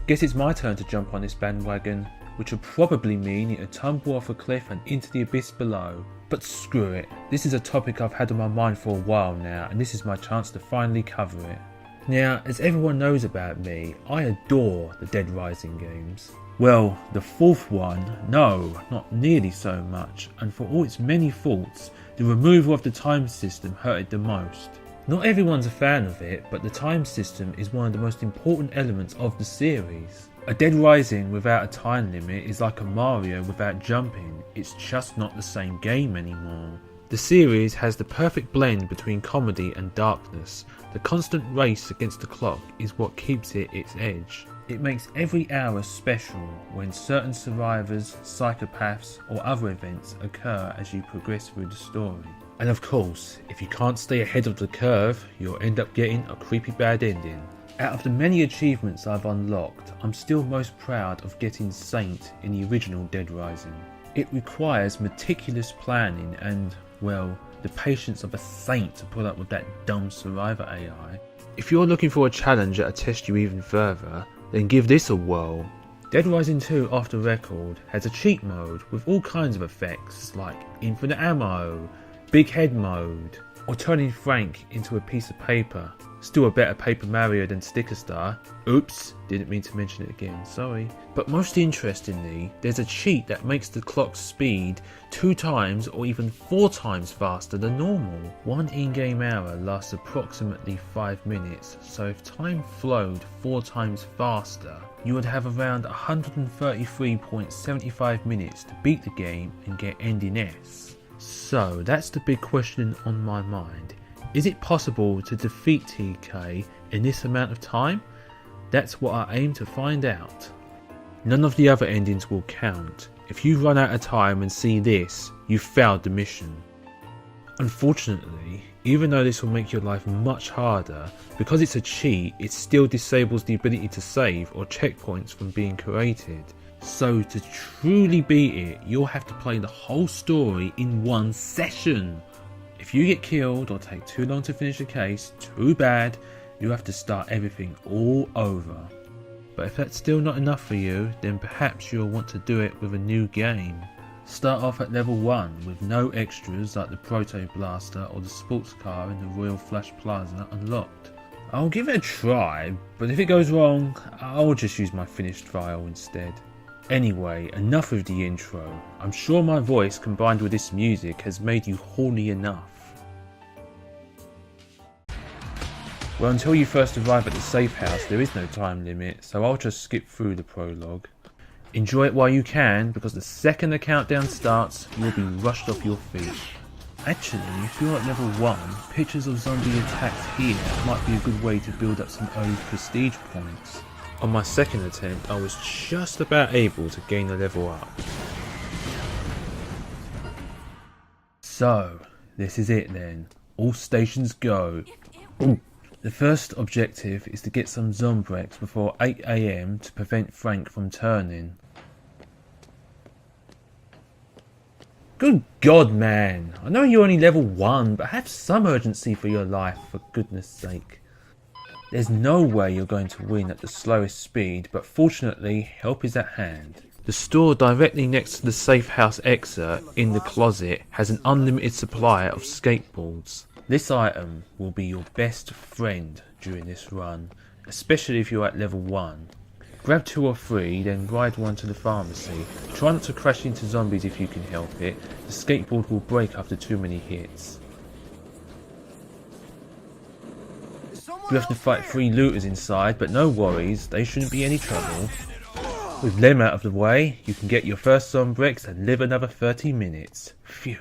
Guess it's my turn to jump on this bandwagon, which will probably mean it'll tumble off a cliff and into the abyss below. But screw it, this is a topic I've had on my mind for a while now, and this is my chance to finally cover it. Now, as everyone knows about me, I adore the Dead Rising games. Well, the fourth one, no, not nearly so much, and for all its many faults, the removal of the time system hurt it the most. Not everyone's a fan of it, but the time system is one of the most important elements of the series. A Dead Rising without a time limit is like a Mario without jumping, it's just not the same game anymore. The series has the perfect blend between comedy and darkness. The constant race against the clock is what keeps it its edge. It makes every hour special when certain survivors, psychopaths or other events occur as you progress through the story. And of course, if you can't stay ahead of the curve, you'll end up getting a creepy bad ending. Out of the many achievements I've unlocked, I'm still most proud of getting Saint in the original Dead Rising. It requires meticulous planning and, well, the patience of a saint to put up with that dumb survivor AI. If you're looking for a challenge that'll test you even further, then give this a whirl. Dead Rising 2 Off the Record has a cheat mode with all kinds of effects like infinite ammo, big head mode, or turning Frank into a piece of paper. Still a better Paper Mario than Sticker Star. Oops, didn't mean to mention it again, sorry. But most interestingly, there's a cheat that makes the clock's speed 2 times or even 4 times faster than normal. One in-game hour lasts approximately 5 minutes, so if time flowed 4 times faster, you would have around 133.75 minutes to beat the game and get ending S. So that's the big question on my mind. Is it possible to defeat TK in this amount of time? That's what I aim to find out. None of the other endings will count. If you run out of time and see this, you've failed the mission. Unfortunately, even though this will make your life much harder, because it's a cheat, it still disables the ability to save or checkpoints from being created. So to truly beat it, you'll have to play the whole story in one session. If you get killed or take too long to finish the case, too bad, you have to start everything all over. But if that's still not enough for you, then perhaps you'll want to do it with a new game. Start off at level 1 with no extras like the Proto Blaster or the sports car in the Royal Flush Plaza unlocked. I'll give it a try, but if it goes wrong, I'll just use my finished file instead. Anyway, enough of the intro. I'm sure my voice combined with this music has made you horny enough. Well, until you first arrive at the safe house there is no time limit, so I'll just skip through the prologue. Enjoy it while you can, because the second the countdown starts, you'll be rushed off your feet. Actually, if you're at level 1, pictures of zombie attacks here might be a good way to build up some early prestige points. On my second attempt, I was just about able to gain a level up. So, this is it then. All stations go. Ooh. The first objective is to get some Zombrex before 8 AM to prevent Frank from turning. Good God, man! I know you're only level 1, but have some urgency for your life, for goodness sake. There's no way you're going to win at the slowest speed, but fortunately, help is at hand. The store directly next to the safe house exit in the closet has an unlimited supply of skateboards. This item will be your best friend during this run, especially if you're at level 1. Grab 2 or 3, then ride one to the pharmacy. Try not to crash into zombies if you can help it. The skateboard will break after too many hits. You have to fight 3 looters inside, but no worries, they shouldn't be any trouble. With them out of the way, you can get your first Zombrex and live another 30 minutes. Phew.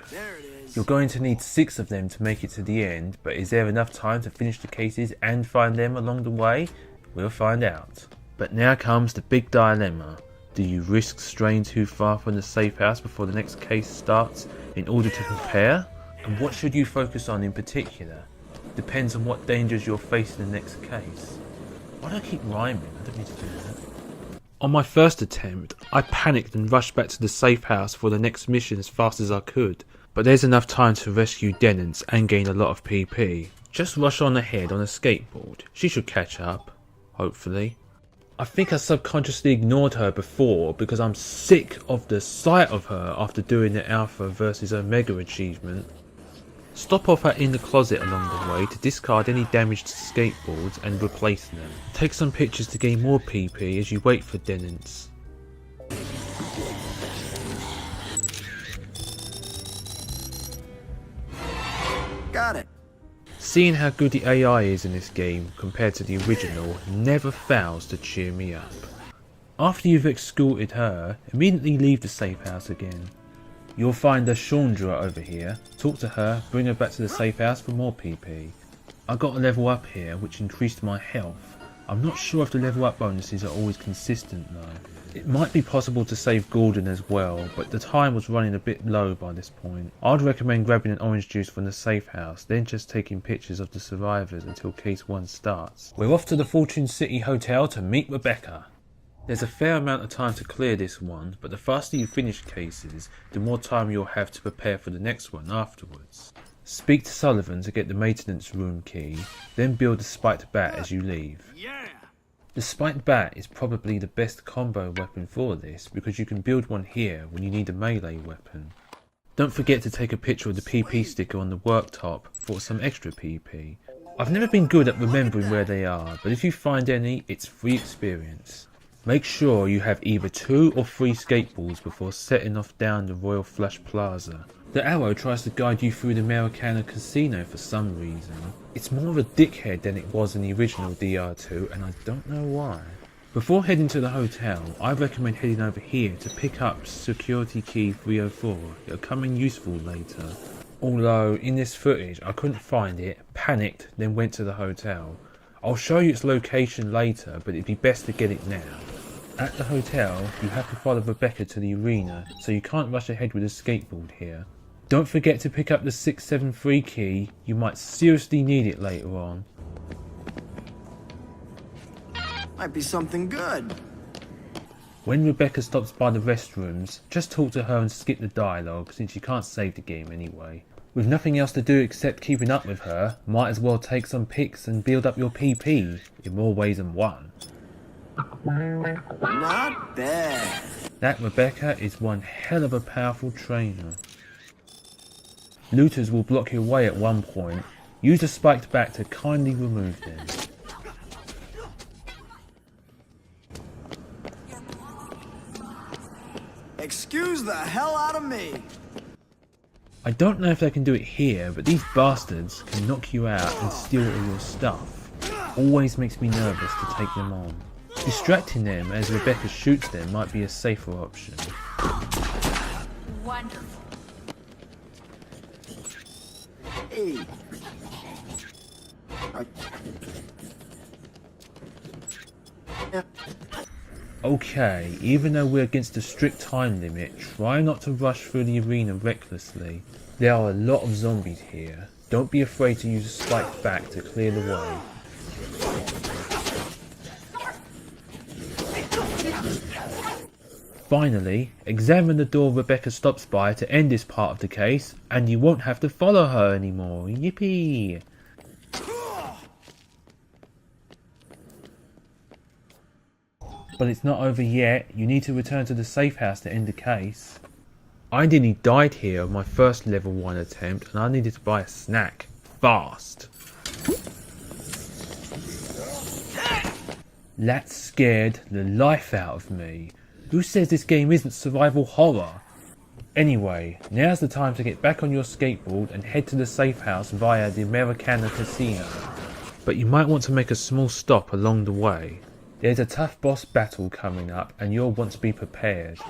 You're going to need 6 of them to make it to the end, but is there enough time to finish the cases and find them along the way? We'll find out. But now comes the big dilemma. Do you risk straying too far from the safe house before the next case starts in order to prepare? And what should you focus on in particular? Depends on what dangers you're facing in the next case. Why do I keep rhyming? I don't need to do that. On my first attempt, I panicked and rushed back to the safe house for the next mission as fast as I could. But there's enough time to rescue Denance and gain a lot of PP. Just rush on ahead on a skateboard. She should catch up, hopefully. I think I subconsciously ignored her before because I'm sick of the sight of her after doing the Alpha versus Omega achievement. Stop off at in the closet along the way to discard any damaged skateboards and replace them. Take some pictures to gain more PP as you wait for Denance. Got it. Seeing how good the AI is in this game compared to the original never fails to cheer me up. After you've escorted her, immediately leave the safe house again. You'll find the Chandra over here, talk to her, bring her back to the safe house for more PP. I got a level up here which increased my health. I'm not sure if the level up bonuses are always consistent though. It might be possible to save Gordon as well, but the time was running a bit low by this point. I'd recommend grabbing an orange juice from the safe house, then just taking pictures of the survivors until case 1 starts. We're off to the Fortune City Hotel to meet Rebecca. There's a fair amount of time to clear this one, but the faster you finish cases, the more time you'll have to prepare for the next one afterwards. Speak to Sullivan to get the maintenance room key, then build the spiked bat as you leave. The spiked bat is probably the best combo weapon for this because you can build one here when you need a melee weapon. Don't forget to take a picture of the PP sticker on the worktop for some extra PP. I've never been good at remembering where they are, but if you find any, it's free experience. Make sure you have either 2 or 3 skateboards before setting off down the Royal Flush Plaza. The arrow tries to guide you through the Americana Casino for some reason. It's more of a dickhead than it was in the original DR2 and I don't know why. Before heading to the hotel, I recommend heading over here to pick up security key 304. It'll come in useful later. Although in this footage I couldn't find it, panicked, then went to the hotel. I'll show you its location later, but it'd be best to get it now. At the hotel, you have to follow Rebecca to the arena, so you can't rush ahead with a skateboard here. Don't forget to pick up the 673 key, you might seriously need it later on. Might be something good. When Rebecca stops by the restrooms, just talk to her and skip the dialogue since you can't save the game anyway. With nothing else to do except keeping up with her, might as well take some pics and build up your PP in more ways than one. Not bad. That Rebecca is one hell of a powerful trainer. Looters will block your way at one point. Use a spiked bat to kindly remove them. Excuse the hell out of me. I don't know if they can do it here, but these bastards can knock you out and steal all your stuff. Always makes me nervous to take them on. Distracting them as Rebecca shoots them might be a safer option. Wonderful. Hey. Okay, even though we're against a strict time limit, try not to rush through the arena recklessly. There are a lot of zombies here. Don't be afraid to use a spiked bat to clear the way. Finally, examine the door Rebecca stops by to end this part of the case, and you won't have to follow her anymore. Yippee! But it's not over yet. You need to return to the safe house to end the case. I nearly died here on my first level 1 attempt, and I needed to buy a snack. Fast! That scared the life out of me. Who says this game isn't survival horror? Anyway, now's the time to get back on your skateboard and head to the safe house via the Americana Casino. But you might want to make a small stop along the way. There's a tough boss battle coming up and you'll want to be prepared.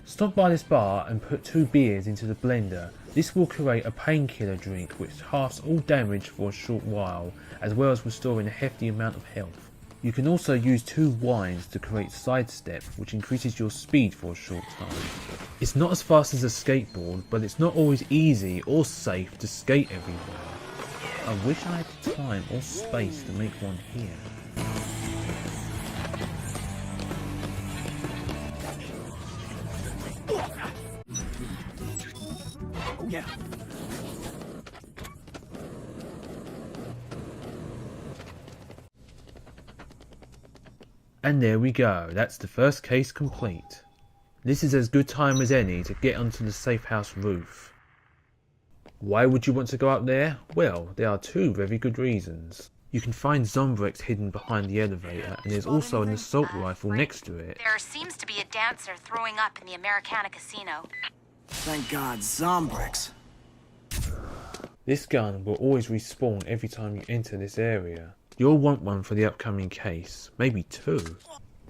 Stop by this bar and put 2 beers into the blender. This will create a painkiller drink which halves all damage for a short while, as well as restoring a hefty amount of health. You can also use 2 wines to create sidestep, which increases your speed for a short time. It's not as fast as a skateboard, but it's not always easy or safe to skate everywhere. I wish I had the time or space to make one here. Oh yeah. And there we go, that's the first case complete. This is as good time as any to get onto the safe house roof. Why would you want to go up there? Well, there are two very good reasons. You can find Zombrex hidden behind the elevator, and there's also an assault rifle next to it. There seems to be a dancer throwing up in the Americana casino. Thank God, Zombrex. This gun will always respawn every time you enter this area. You'll want one for the upcoming case, maybe two.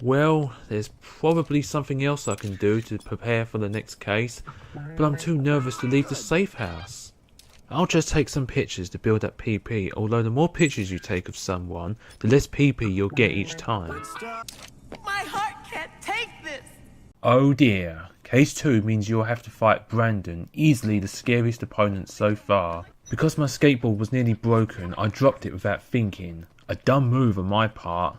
Well, there's probably something else I can do to prepare for the next case, but I'm too nervous to leave the safe house. I'll just take some pictures to build up PP, although the more pictures you take of someone, the less PP you'll get each time. My heart can't take this! Oh dear, case 2 means you'll have to fight Brandon, easily the scariest opponent so far. Because my skateboard was nearly broken, I dropped it without thinking. A dumb move on my part.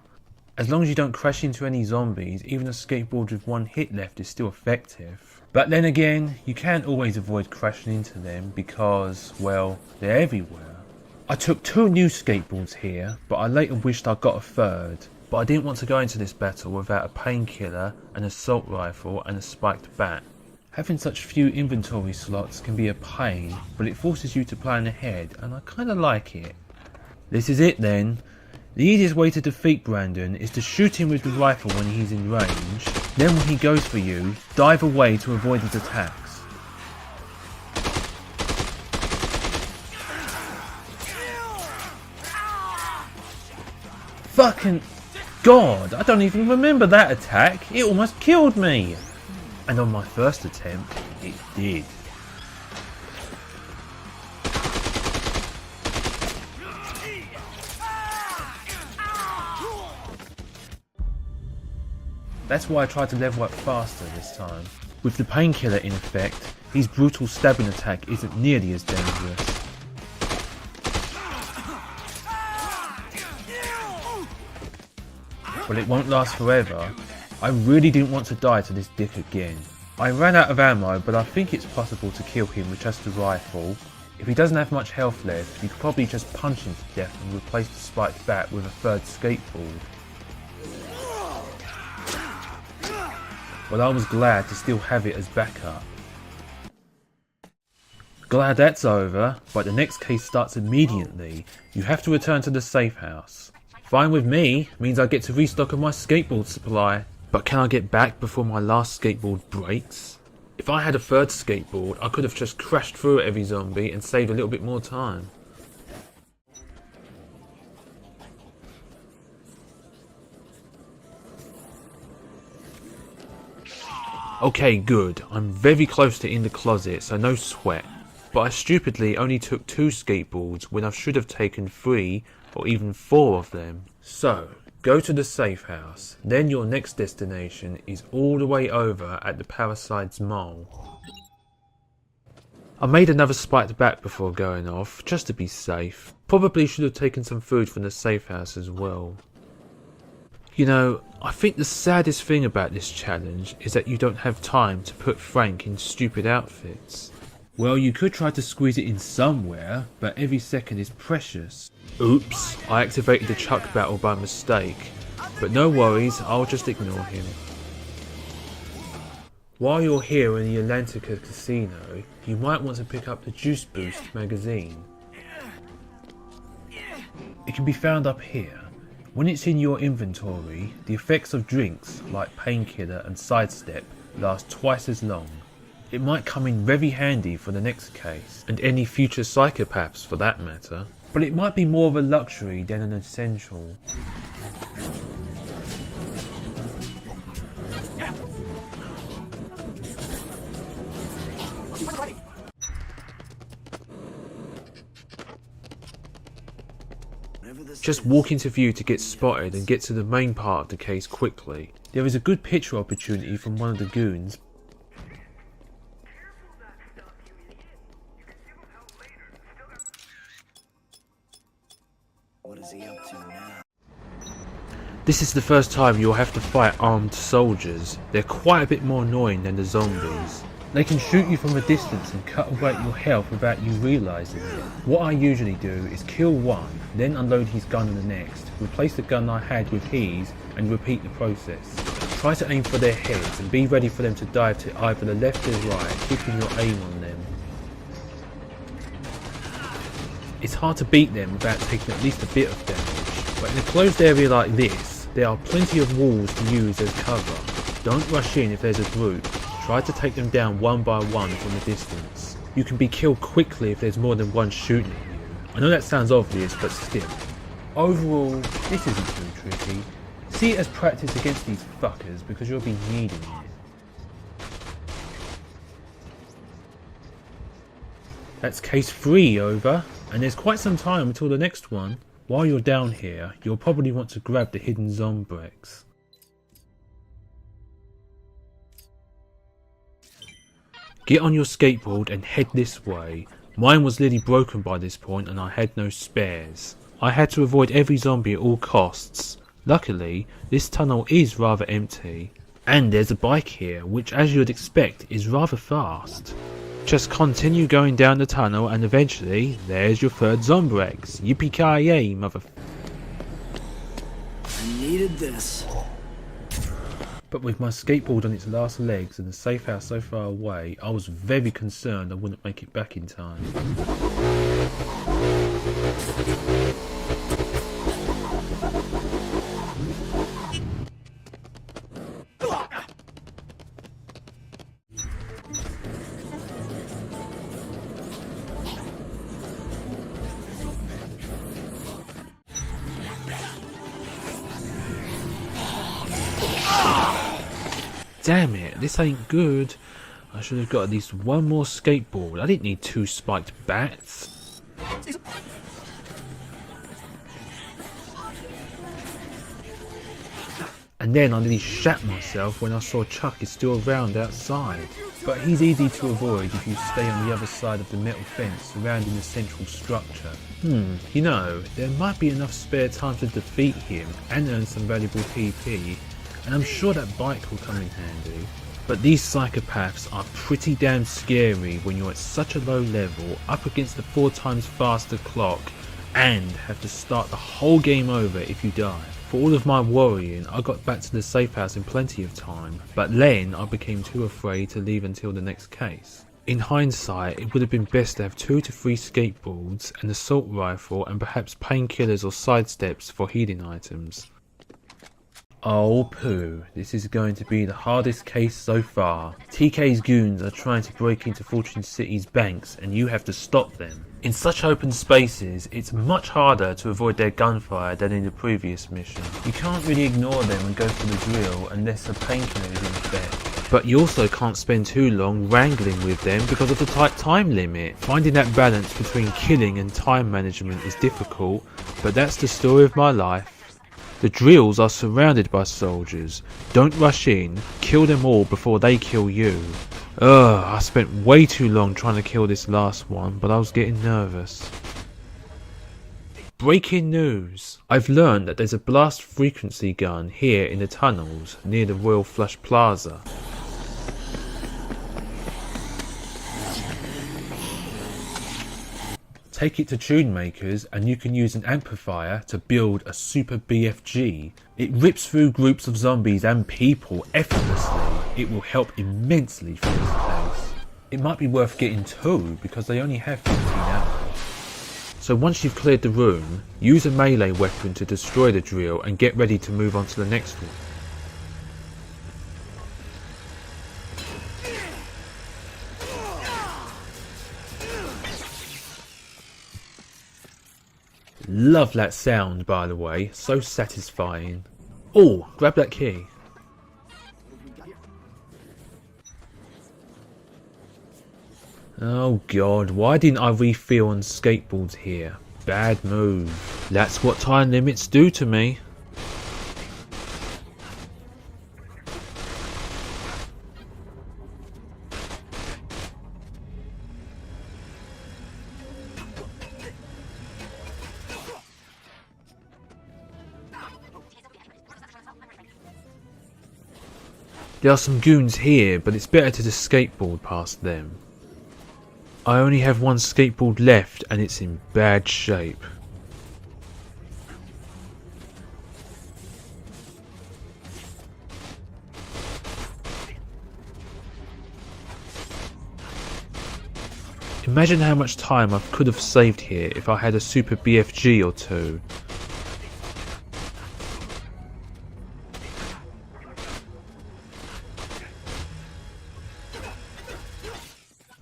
As long as you don't crash into any zombies, even a skateboard with one hit left is still effective. But then again, you can't always avoid crashing into them because, well, they're everywhere. I took 2 new skateboards here, but I later wished I got a third. But I didn't want to go into this battle without a painkiller, an assault rifle and a spiked bat. Having such few inventory slots can be a pain, but it forces you to plan ahead, and I kinda like it. This is it then. The easiest way to defeat Brandon is to shoot him with the rifle when he's in range, then when he goes for you, dive away to avoid his attacks. Fucking God, I don't even remember that attack, it almost killed me! And on my first attempt, it did. That's why I tried to level up faster this time. With the painkiller in effect, his brutal stabbing attack isn't nearly as dangerous. But it won't last forever. I really didn't want to die to this dick again. I ran out of ammo, but I think it's possible to kill him with just a rifle. If he doesn't have much health left, you could probably just punch him to death and replace the spiked bat with a third skateboard. But I was glad to still have it as backup. Glad that's over, but the next case starts immediately. You have to return to the safe house. Fine with me, means I get to restock on my skateboard supply. But can I get back before my last skateboard breaks? If I had a third skateboard, I could have just crashed through every zombie and saved a little bit more time. Okay, good. I'm very close to in the closet, so no sweat. But I stupidly only took 2 skateboards when I should have taken 3 or even 4 of them. So, go to the safe house, then your next destination is all the way over at the Parasites Mall. I made another spiked bat before going off, just to be safe. Probably should have taken some food from the safe house as well. You know, I think the saddest thing about this challenge is that you don't have time to put Frank in stupid outfits. Well, you could try to squeeze it in somewhere, but every second is precious. Oops, I activated the Chuck battle by mistake. But no worries, I'll just ignore him. While you're here in the Atlantica Casino, you might want to pick up the Juice Boost magazine. It can be found up here. When it's in your inventory, the effects of drinks like painkiller and sidestep last twice as long. It might come in very handy for the next case, and any future psychopaths for that matter, but it might be more of a luxury than an essential. Just walk into view to get spotted and get to the main part of the case quickly. There is a good picture opportunity from one of the goons. What is he up to now? This is the first time you'll have to fight armed soldiers. They're quite a bit more annoying than the zombies. They can shoot you from a distance and cut away at your health without you realising it. What I usually do is kill one, then unload his gun on the next, replace the gun I had with his, and repeat the process. Try to aim for their heads and be ready for them to dive to either the left or right, keeping your aim on them. It's hard to beat them without taking at least a bit of damage, but in a closed area like this, there are plenty of walls to use as cover. Don't rush in if there's a group. Try to take them down one by one from a distance. You can be killed quickly if there's more than one shooting at you. I know that sounds obvious, but still. Overall, this isn't too tricky. See it as practice against these fuckers because you'll be needing it. That's case 3 over, and there's quite some time until the next one. While you're down here, you'll probably want to grab the hidden Zombrex. Get on your skateboard and head this way. Mine was nearly broken by this point and I had no spares. I had to avoid every zombie at all costs. Luckily, this tunnel is rather empty. And there's a bike here, which as you'd expect is rather fast. Just continue going down the tunnel and eventually, there's your third Zombrex. Yippee-ki-yay, mother... I needed this. But with my skateboard on its last legs and the safe house so far away, I was very concerned I wouldn't make it back in time. Damn it, this ain't good. I should have got at least one more skateboard. I didn't need 2 spiked bats. And then I nearly shat myself when I saw Chuck is still around outside. But he's easy to avoid if you stay on the other side of the metal fence surrounding the central structure. You know, there might be enough spare time to defeat him and earn some valuable PP. And I'm sure that bike will come in handy. But these psychopaths are pretty damn scary when you're at such a low level, up against the 4 times faster clock, and have to start the whole game over if you die. For all of my worrying, I got back to the safe house in plenty of time, but then I became too afraid to leave until the next case. In hindsight, it would have been best to have 2 to 3 skateboards, an assault rifle, and perhaps painkillers or sidesteps for healing items. Oh poo, this is going to be the hardest case so far. TK's goons are trying to break into Fortune City's banks and you have to stop them. In such open spaces, it's much harder to avoid their gunfire than in the previous mission. You can't really ignore them and go for the drill unless a painkiller is in effect. But you also can't spend too long wrangling with them because of the tight time limit. Finding that balance between killing and time management is difficult, but that's the story of my life. The drills are surrounded by soldiers. Don't rush in, kill them all before they kill you. I spent way too long trying to kill this last one, but I was getting nervous. Breaking news! I've learned that there's a blast frequency gun here in the tunnels near the Royal Flush Plaza. Take it to tune makers and you can use an amplifier to build a super BFG. It rips through groups of zombies and people effortlessly. It will help immensely for this case. It might be worth getting 2 because they only have 15 ammo. So once you've cleared the room, use a melee weapon to destroy the drill and get ready to move on to the next one. Love that sound, by the way, so satisfying. Oh, grab that key. Oh god, why didn't I refill on skateboards here? Bad move. That's what time limits do to me. There are some goons here, but it's better to just skateboard past them. I only have one skateboard left and it's in bad shape. Imagine how much time I could have saved here if I had a super BFG or two.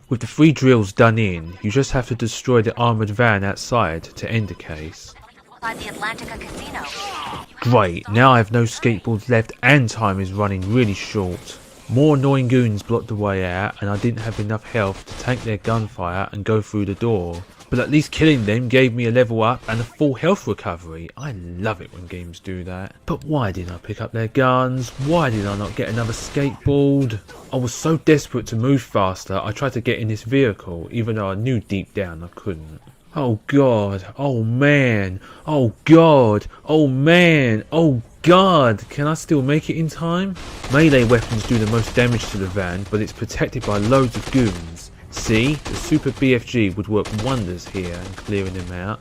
With the 3 drills done in, you just have to destroy the armoured van outside to end the case. By the Atlantica Casino. Great, now I have no skateboards left and time is running really short. More annoying goons blocked the way out and I didn't have enough health to tank their gunfire and go through the door. But at least killing them gave me a level up and a full health recovery. I love it when games do that. But why didn't I pick up their guns? Why did I not get another skateboard? I was so desperate to move faster I tried to get in this vehicle even though I knew deep down I couldn't. Oh god, oh man, oh god, oh man, oh god, can I still make it in time? Melee weapons do the most damage to the van, but it's protected by loads of goons. See, the super BFG would work wonders here in clearing them out.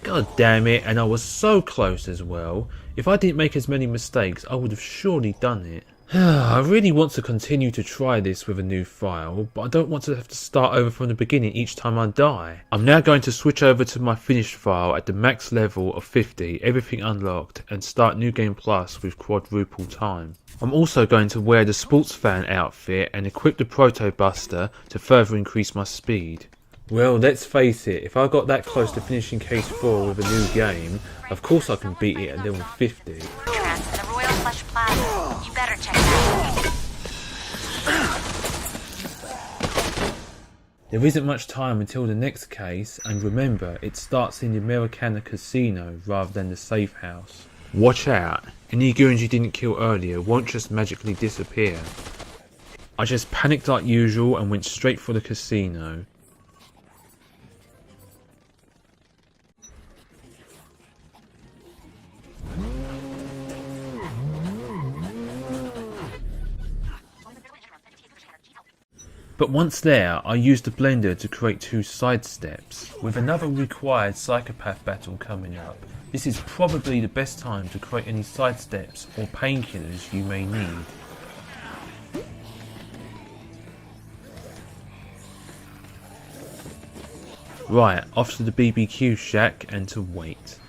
God damn it, and I was so close as well. If I didn't make as many mistakes, I would have surely done it. I really want to continue to try this with a new file, but I don't want to have to start over from the beginning each time I die. I'm now going to switch over to my finished file at the max level of 50, everything unlocked, and start New Game Plus with quadruple time. I'm also going to wear the sports fan outfit and equip the Proto Buster to further increase my speed. Well, let's face it, if I got that close to finishing Case 4 with a new game, of course I can beat it at level 50. The Royal Flush Plaza. You better check that out. There isn't much time until the next case, and remember, it starts in the Americana Casino rather than the safe house. Watch out, any goons you didn't kill earlier won't just magically disappear. I just panicked like usual and went straight for the casino. But once there, I used the blender to create 2 side steps. With another required Psychopath battle coming up, this is probably the best time to create any side steps or painkillers you may need. Right, off to the BBQ shack and to wait.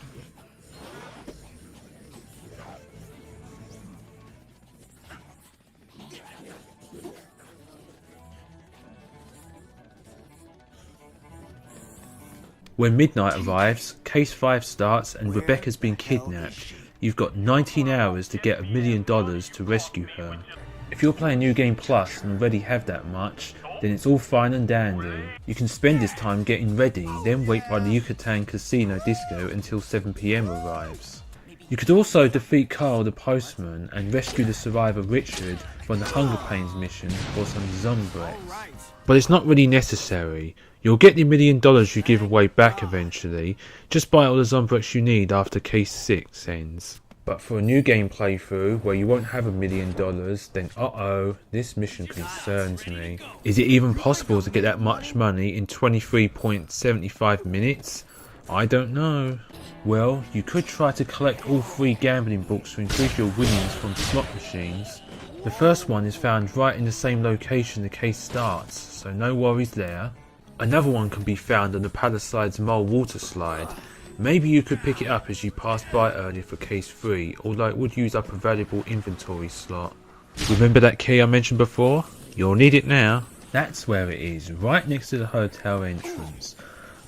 When midnight arrives, Case 5 starts and Rebecca's been kidnapped. You've got 19 hours to get $1 million to rescue her. If you're playing New Game Plus and already have that much, then it's all fine and dandy. You can spend this time getting ready, then wait by the Yucatan Casino Disco until 7 PM arrives. You could also defeat Carl the postman and rescue the survivor Richard from the Hunger Pains mission for some Zombrex. But it's not really necessary. You'll get the $1 million you give away back eventually. Just buy all the Zombrex you need after Case 6 ends. But for a new game playthrough where you won't have $1 million, then uh-oh, this mission concerns me. Is it even possible to get that much money in 23.75 minutes? I don't know. Well, you could try to collect all 3 gambling books to increase your winnings from slot machines. The first one is found right in the same location the case starts, so no worries there. Another one can be found on the Palisades Mole water slide. Maybe you could pick it up as you passed by earlier for Case 3, although it would use up a valuable inventory slot. Remember that key I mentioned before? You'll need it now. That's where it is, right next to the hotel entrance.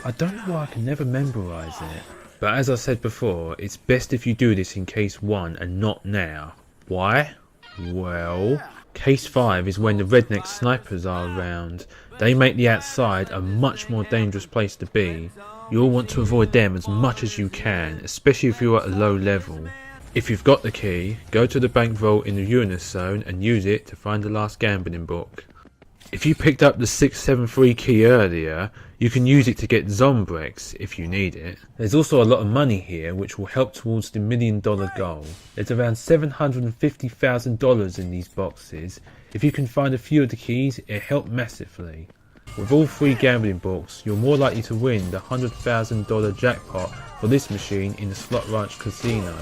I don't know why I can never memorise it. But as I said before, it's best if you do this in Case 1 and not now. Why? Well, Case 5 is when the redneck snipers are around. They make the outside a much more dangerous place to be. You'll want to avoid them as much as you can, especially if you're at a low level. If you've got the key, go to the bank vault in the Uranus zone and use it to find the last gambling book. If you picked up the 673 key earlier, you can use it to get Zombrex if you need it. There's also a lot of money here which will help towards the $1 million goal. There's around $750,000 in these boxes. If you can find a few of the keys, it'll help massively. With all 3 gambling books, you're more likely to win the $100,000 jackpot for this machine in the Slot Ranch Casino.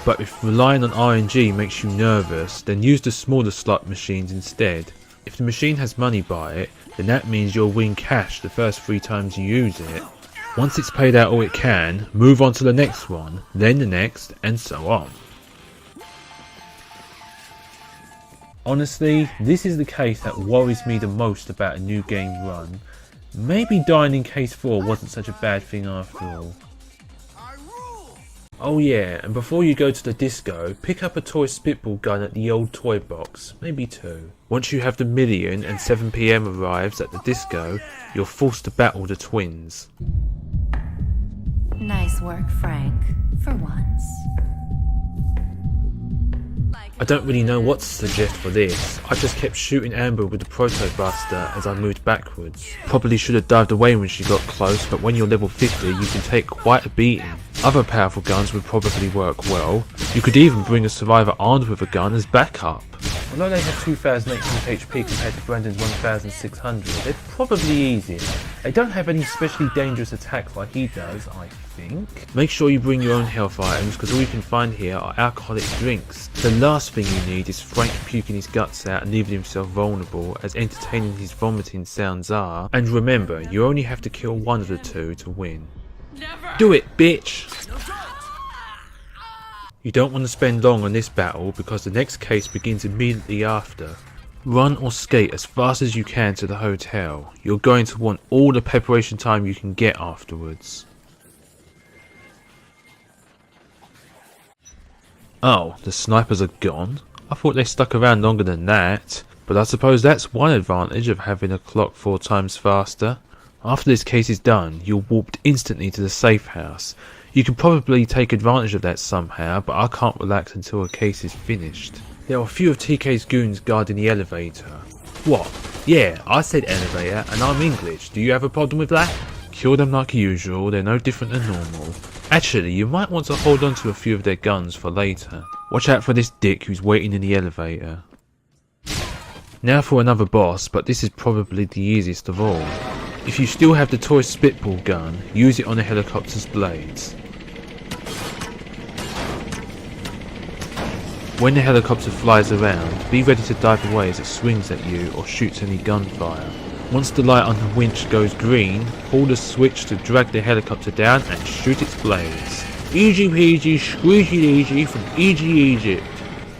But if relying on RNG makes you nervous, then use the smaller slot machines instead. If the machine has money by it, then that means you'll win cash the first 3 times you use it. Once it's paid out all it can, move on to the next one, then the next, and so on. Honestly, this is the case that worries me the most about a new game run. Maybe dying in case 4 wasn't such a bad thing after all. Oh yeah, and before you go to the disco, pick up a toy spitball gun at the old toy box, maybe 2. Once you have the million and 7 PM arrives at the disco, you're forced to battle the twins. Nice work, Frank, for once. I don't really know what to suggest for this. I just kept shooting Amber with the Proto Buster as I moved backwards. Probably should have dived away when she got close, but when you're level 50 you can take quite a beating. Other powerful guns would probably work well. You could even bring a survivor armed with a gun as backup. Although they have 2,800 HP compared to Brandon's 1,600, they're probably easier. They don't have any especially dangerous attacks like he does, I think. Make sure you bring your own health items, because all you can find here are alcoholic drinks. The last thing you need is Frank puking his guts out and leaving himself vulnerable, as entertaining his vomiting sounds are. And remember, you only have to kill one of the 2 to win. Do it, bitch! You don't want to spend long on this battle because the next case begins immediately after. Run or skate as fast as you can to the hotel. You're going to want all the preparation time you can get afterwards. Oh, the snipers are gone? I thought they stuck around longer than that. But I suppose that's one advantage of having a clock 4 times faster. After this case is done, you're warped instantly to the safe house. You can probably take advantage of that somehow, but I can't relax until a case is finished. There are a few of TK's goons guarding the elevator. What? Yeah, I said elevator and I'm English. Do you have a problem with that? Kill them like usual, they're no different than normal. Actually, you might want to hold on to a few of their guns for later. Watch out for this dick who's waiting in the elevator. Now for another boss, but this is probably the easiest of all. If you still have the toy spitball gun, use it on the helicopter's blades. When the helicopter flies around, be ready to dive away as it swings at you or shoots any gunfire. Once the light on the winch goes green, pull the switch to drag the helicopter down and shoot its blades. Easy peasy, squeezy easy from Easy Egypt.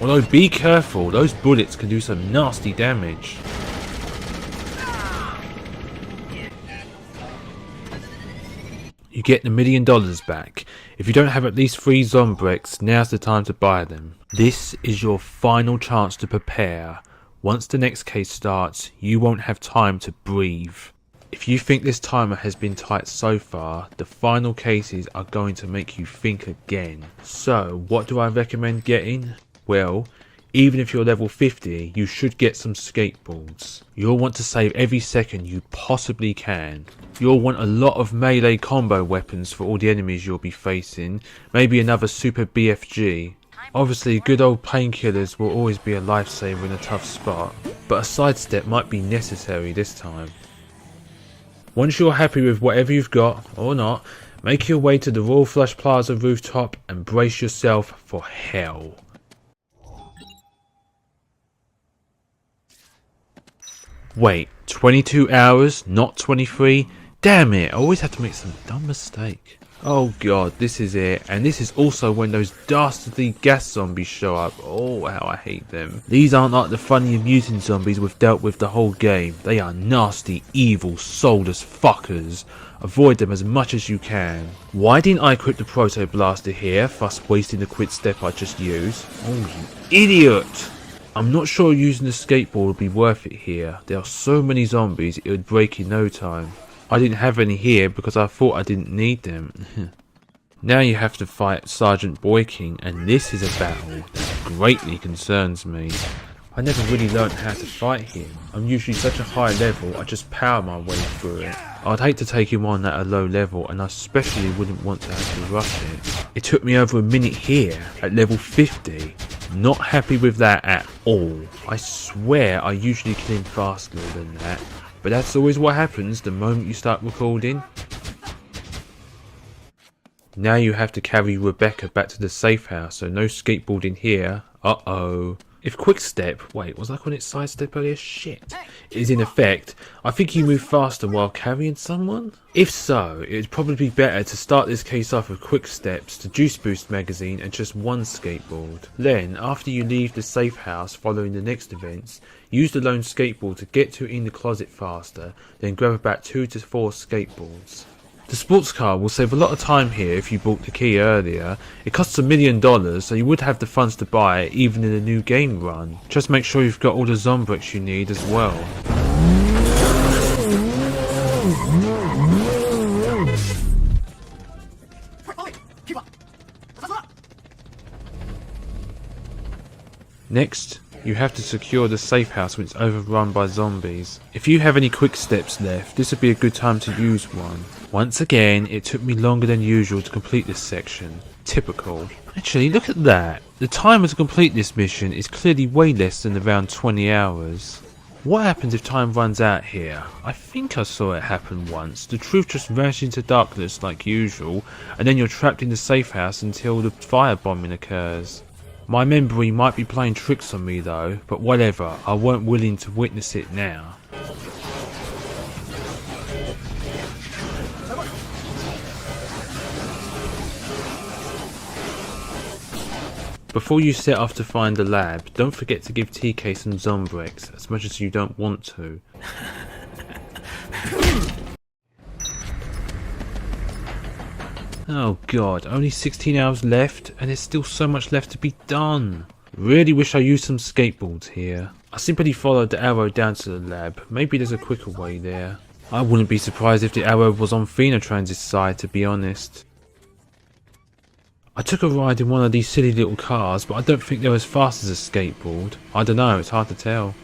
Although be careful, those bullets can do some nasty damage. You get the $1 million back. If you don't have at least 3 Zombrex, now's the time to buy them. This is your final chance to prepare. Once the next case starts, you won't have time to breathe. If you think this timer has been tight so far, the final cases are going to make you think again. So, what do I recommend getting? Well, even if you're level 50, you should get some skateboards. You'll want to save every second you possibly can. You'll want a lot of melee combo weapons for all the enemies you'll be facing, maybe another super BFG. Obviously, good old painkillers will always be a lifesaver in a tough spot, but a sidestep might be necessary this time. Once you're happy with whatever you've got, or not, make your way to the Royal Flush Plaza rooftop and brace yourself for hell. Wait, 22 hours, not 23? Damn it, I always have to make some dumb mistake. Oh god, this is it, and this is also when those dastardly gas zombies show up. Oh, how I hate them. These aren't like the funny amusing zombies we've dealt with the whole game. They are nasty, evil, soulless fuckers. Avoid them as much as you can. Why didn't I equip the Proto Blaster here, thus wasting the quick step I just used? Oh, you idiot! I'm not sure using the skateboard would be worth it here. There are so many zombies it would break in no time. I didn't have any here because I thought I didn't need them. Now you have to fight Sergeant Boyking, and this is a battle that greatly concerns me. I never really learnt how to fight him. I'm usually such a high level, I just power my way through it. I'd hate to take him on at a low level, and I especially wouldn't want to have to rush it. It took me over a minute here, at level 50. Not happy with that at all. I swear I usually kill him faster than that, but that's always what happens the moment you start recording. Now you have to carry Rebecca back to the safe house, so no skateboarding here. Uh-oh. If quick step, wait, was I calling it sidestep earlier? Shit. Is in effect, I think you move faster while carrying someone? If so, it would probably be better to start this case off with quick steps, the Juice Boost magazine and just one skateboard. Then, after you leave the safe house following the next events, use the lone skateboard to get to in the closet faster, then grab about 2 to 4 skateboards. The sports car will save a lot of time here if you bought the key earlier. It costs $1 million, so you would have the funds to buy it even in a new game run. Just make sure you've got all the Zombrex you need as well. Next, you have to secure the safe house when it's overrun by zombies. If you have any quick steps left, this would be a good time to use one. Once again, it took me longer than usual to complete this section. Typical. Actually, look at that. The timer to complete this mission is clearly way less than around 20 hours. What happens if time runs out here? I think I saw it happen once. The truth just vanishes into darkness like usual, and then you're trapped in the safe house until the firebombing occurs. My memory might be playing tricks on me though, but whatever, I weren't willing to witness it now. Before you set off to find the lab, don't forget to give TK some Zombrex, as much as you don't want to. Oh god, only 16 hours left, and there's still so much left to be done. Really wish I used some skateboards here. I simply followed the arrow down to the lab, maybe there's a quicker way there. I wouldn't be surprised if the arrow was on Phenotrans's side, to be honest. I took a ride in one of these silly little cars, but I don't think they're as fast as a skateboard. I don't know, it's hard to tell.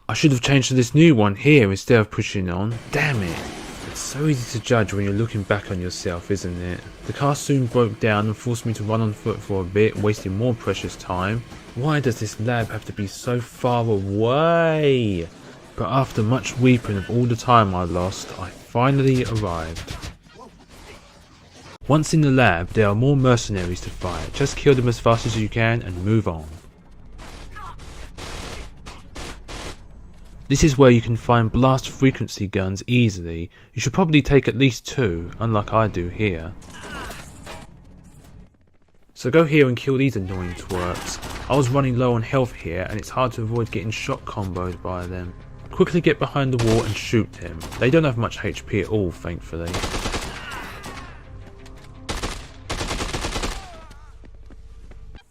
I should have changed to this new one here instead of pushing on. Damn it. It's so easy to judge when you're looking back on yourself, isn't it? The car soon broke down and forced me to run on foot for a bit, wasting more precious time. Why does this lab have to be so far away? But after much weeping of all the time I lost, I finally arrived. Once in the lab, there are more mercenaries to fight. Just kill them as fast as you can and move on. This is where you can find blast frequency guns easily. You should probably take at least 2, unlike I do here. So go here and kill these annoying twerps. I was running low on health here and it's hard to avoid getting shot comboed by them. Quickly get behind the wall and shoot them. They don't have much HP at all, thankfully.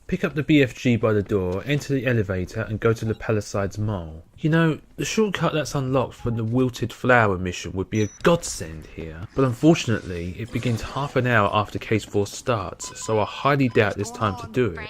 Pick up the BFG by the door, enter the elevator and go to the Palisades Mall. You know, the shortcut that's unlocked for the Wilted Flower mission would be a godsend here, but unfortunately it begins half an hour after Case 4 starts, so I highly doubt there's time to do it.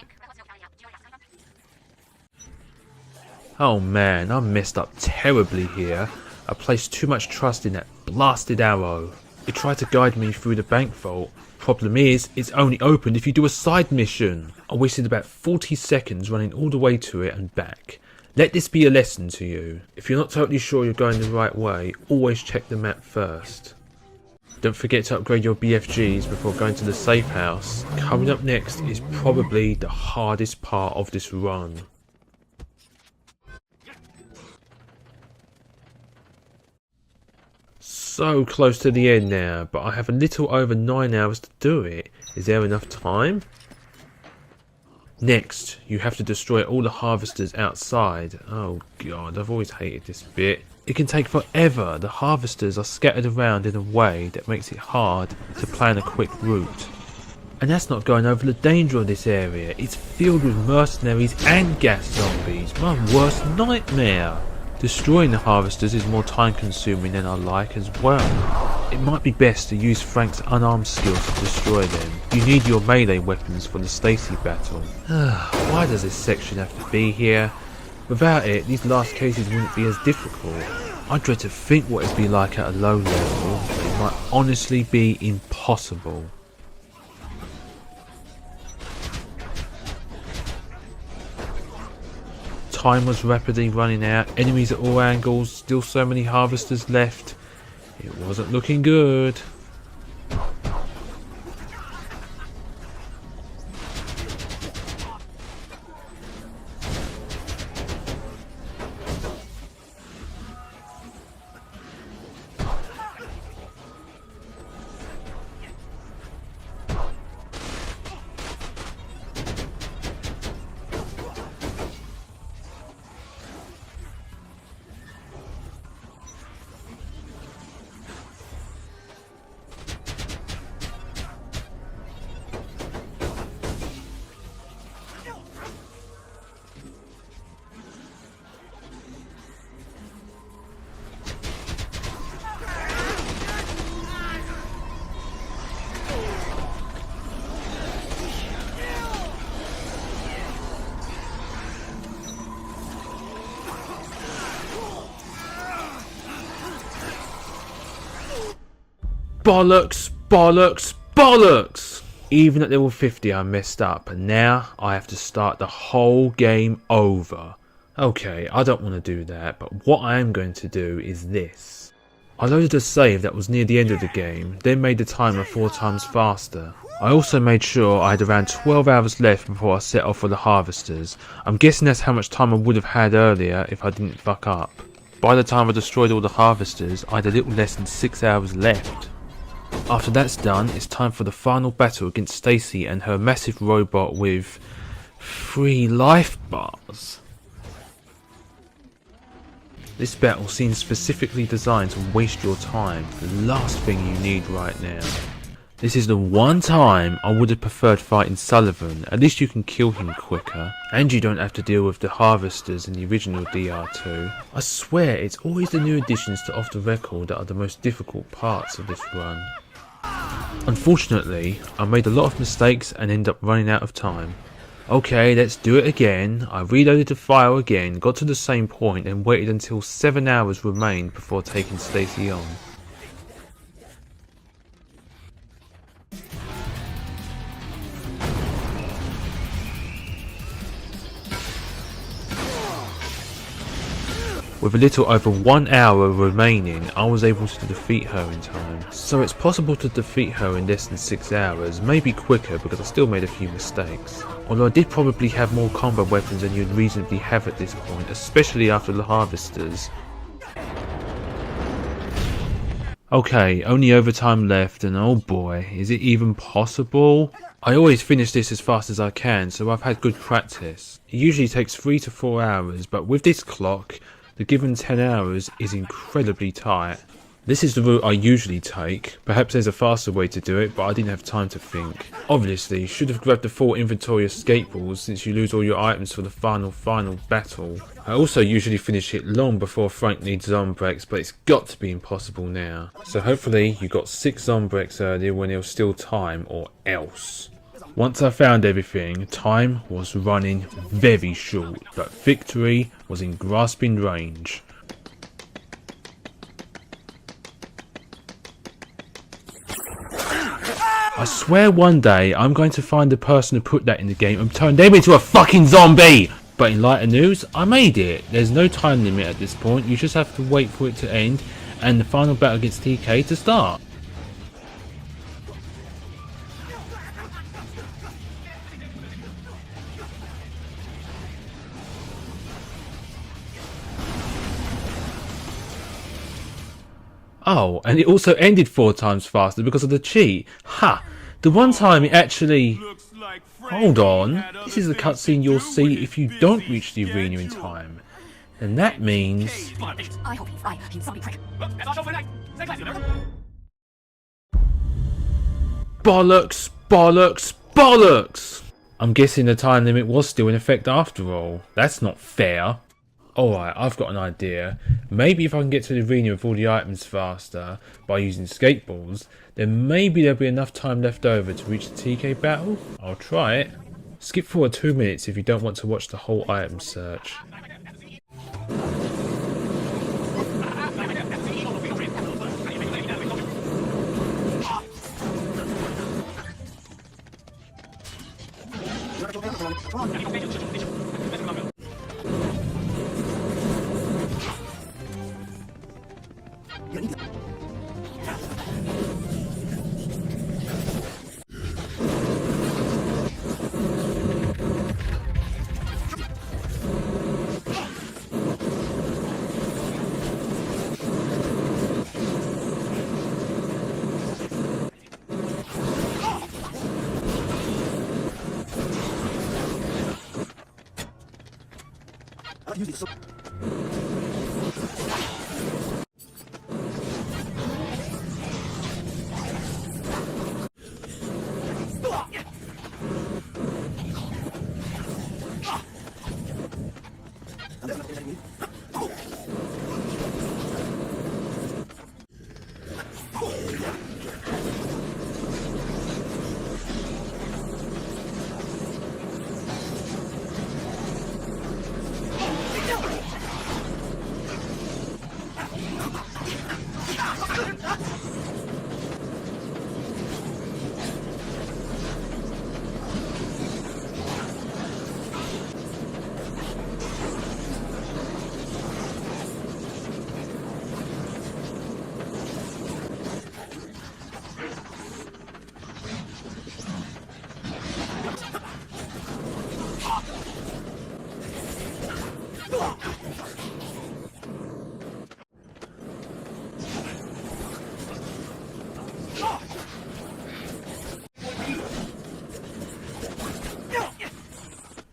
Oh man, I messed up terribly here. I placed too much trust in that blasted arrow. It tried to guide me through the bank vault. Problem is, it's only opened if you do a side mission. I wasted about 40 seconds running all the way to it and back. Let this be a lesson to you. If you're not totally sure you're going the right way, always check the map first. Don't forget to upgrade your BFGs before going to the safe house. Coming up next is probably the hardest part of this run. So close to the end now, but I have a little over 9 hours to do it. Is there enough time? Next, you have to destroy all the harvesters outside. Oh god, I've always hated this bit. It can take forever. The harvesters are scattered around in a way that makes it hard to plan a quick route. And that's not going over the danger of this area. It's filled with mercenaries and gas zombies. My worst nightmare. Destroying the harvesters is more time consuming than I like as well. It might be best to use Frank's unarmed skills to destroy them. You need your melee weapons for the Stacy battle. Why does this section have to be here? Without it, these last cases wouldn't be as difficult. I dread to think what it'd be like at a low level. It might honestly be impossible. Time was rapidly running out, enemies at all angles, still so many harvesters left. It wasn't looking good. Bollocks, bollocks, bollocks! Even at level 50 I messed up, and now I have to start the whole game over. Okay, I don't want to do that, but what I am going to do is this. I loaded a save that was near the end of the game, then made the timer 4 times faster. I also made sure I had around 12 hours left before I set off for the harvesters. I'm guessing that's how much time I would have had earlier if I didn't fuck up. By the time I destroyed all the harvesters, I had a little less than 6 hours left. After that's done, it's time for the final battle against Stacy and her massive robot with 3 life bars. This battle seems specifically designed to waste your time, the last thing you need right now. This is the one time I would have preferred fighting Sullivan, at least you can kill him quicker, and you don't have to deal with the harvesters in the original DR2. I swear it's always the new additions to Off the Record that are the most difficult parts of this run. Unfortunately, I made a lot of mistakes and ended up running out of time. Okay, let's do it again. I reloaded the file again, got to the same point and waited until 7 hours remained before taking Stacy on. With a little over 1 hour remaining, I was able to defeat her in time. So it's possible to defeat her in less than 6 hours, maybe quicker because I still made a few mistakes. Although I did probably have more combo weapons than you'd reasonably have at this point, especially after the harvesters. Okay, only overtime left, and oh boy, is it even possible? I always finish this as fast as I can, so I've had good practice. It usually takes 3 to 4 hours, but with this clock, the given 10 hours is incredibly tight. This is the route I usually take. Perhaps there's a faster way to do it, but I didn't have time to think. Obviously, should have grabbed the full inventory of escape balls since you lose all your items for the final battle. I also usually finish it long before Frank needs Zombrex, but it's got to be impossible now. So hopefully you got 6 Zombrex earlier when there was still time, or else. Once I found everything, time was running very short, but victory was in grasping range. I swear one day I'm going to find the person who put that in the game and turn them into a fucking zombie! But in lighter news, I made it. There's no time limit at this point, you just have to wait for it to end and the final battle against TK to start. Oh, and it also ended 4 times faster because of the cheat. Ha! The one time it actually... Hold on. This is the cutscene you'll see if you don't reach the arena in time. And that means... Bollocks! Bollocks! Bollocks! I'm guessing the time limit was still in effect after all. That's not fair. Alright, I've got an idea. Maybe if I can get to the arena with all the items faster by using skateboards, then maybe there'll be enough time left over to reach the TK battle? I'll try it. Skip forward 2 minutes if you don't want to watch the whole item search.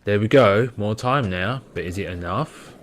There we go, more time now, but is it enough?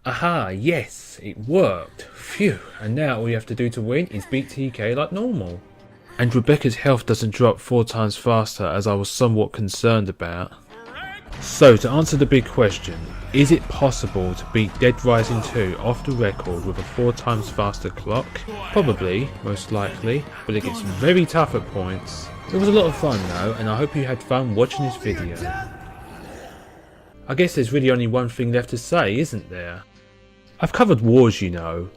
Aha, yes, it worked. Phew, and now all you have to do to win is beat TK like normal. And Rebecca's health doesn't drop 4 times faster as I was somewhat concerned about. So to answer the big question, is it possible to beat Dead Rising 2 off the record with a 4 times faster clock? Probably, most likely, but it gets very tough at points. It was a lot of fun though, and I hope you had fun watching this video. I guess there's really only one thing left to say, isn't there? I've covered wars, you know,